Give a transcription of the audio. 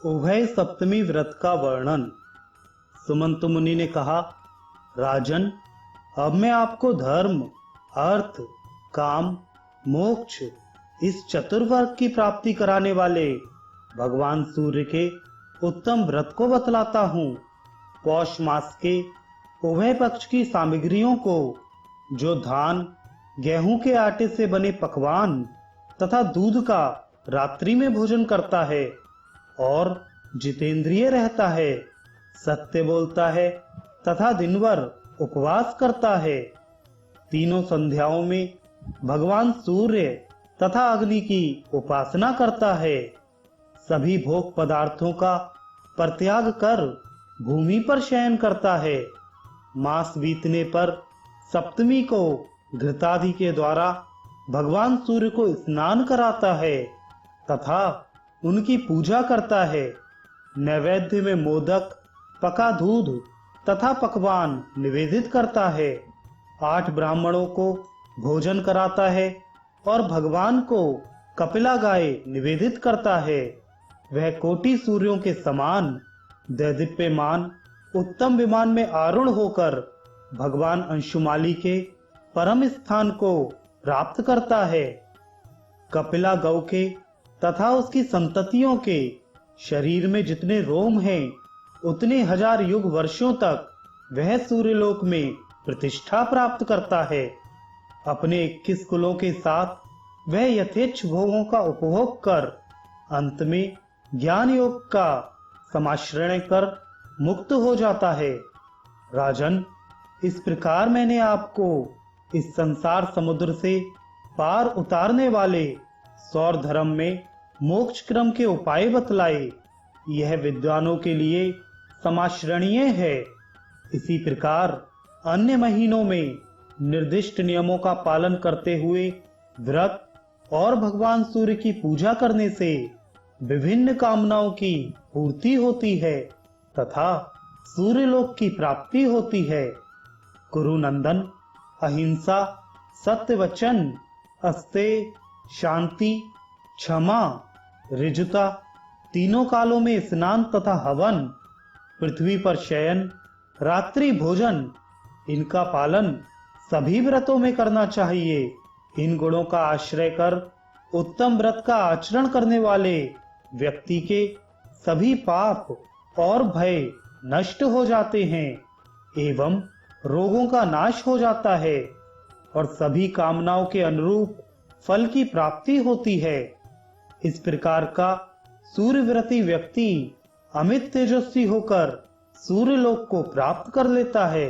उभय सप्तमी व्रत का वर्णन। सुमंत मुनि ने कहा, राजन, अब मैं आपको धर्म, अर्थ, काम, मोक्ष इस चतुर्वर्ग की प्राप्ति कराने वाले भगवान सूर्य के उत्तम व्रत को बतलाता हूँ। पौष मास के उभय पक्ष की सामग्रियों को, जो धान, गेहूं के आटे से बने पकवान तथा दूध का रात्रि में भोजन करता है और जितेंद्रिय रहता है, सत्य बोलता है तथा दिनभर उपवास करता है, तीनों संध्याओं में भगवान सूर्य तथा अग्नि की उपासना करता है, सभी भोग पदार्थों का परित्याग कर भूमि पर शयन करता है, मास बीतने पर सप्तमी को घृतादि के द्वारा भगवान सूर्य को स्नान कराता है तथा उनकी पूजा करता है, नैवेद्य में मोदक, पका दूध तथा पकवान निवेदित करता है, 8 ब्राह्मणों को भोजन कराता है और भगवान को कपिला गाय निवेदित करता है। वह कोटि सूर्यों के समान दैदीप्यमान उत्तम विमान में आरूढ़ होकर भगवान अंशुमाली के परम स्थान को प्राप्त करता है। कपिला गौ के तथा उसकी संततियों के शरीर में जितने रोम हैं, उतने 1000 युग वर्षों तक वह सूर्यलोक में प्रतिष्ठा प्राप्त करता है। अपने 21 कुलों के साथ वह यथेच्छ भोगों का उपभोग कर अंत में ज्ञान योग का समाश्रय कर मुक्त हो जाता है। राजन, इस प्रकार मैंने आपको इस संसार समुद्र से पार उतारने वाले सौर धर्म में मोक्ष क्रम के उपाय बतलाए। यह विद्वानों के लिए समाश्रणीय है। इसी प्रकार अन्य महीनों में निर्दिष्ट नियमों का पालन करते हुए व्रत और भगवान सूर्य की पूजा करने से विभिन्न कामनाओं की पूर्ति होती है तथा सूर्यलोक की प्राप्ति होती है। कुरुनंदन, अहिंसा, सत्य वचन, अस्तेय, शांति, क्षमा, ऋजुता, तीनों कालों में स्नान तथा हवन, पृथ्वी पर शयन, रात्रि भोजन, इनका पालन सभी व्रतों में करना चाहिए। इन गुणों का आश्रय कर उत्तम व्रत का आचरण करने वाले व्यक्ति के सभी पाप और भय नष्ट हो जाते हैं एवं रोगों का नाश हो जाता है और सभी कामनाओं के अनुरूप फल की प्राप्ति होती है। इस प्रकार का सूर्यव्रती व्यक्ति अमित तेजस्वी होकर सूर्यलोक को प्राप्त कर लेता है।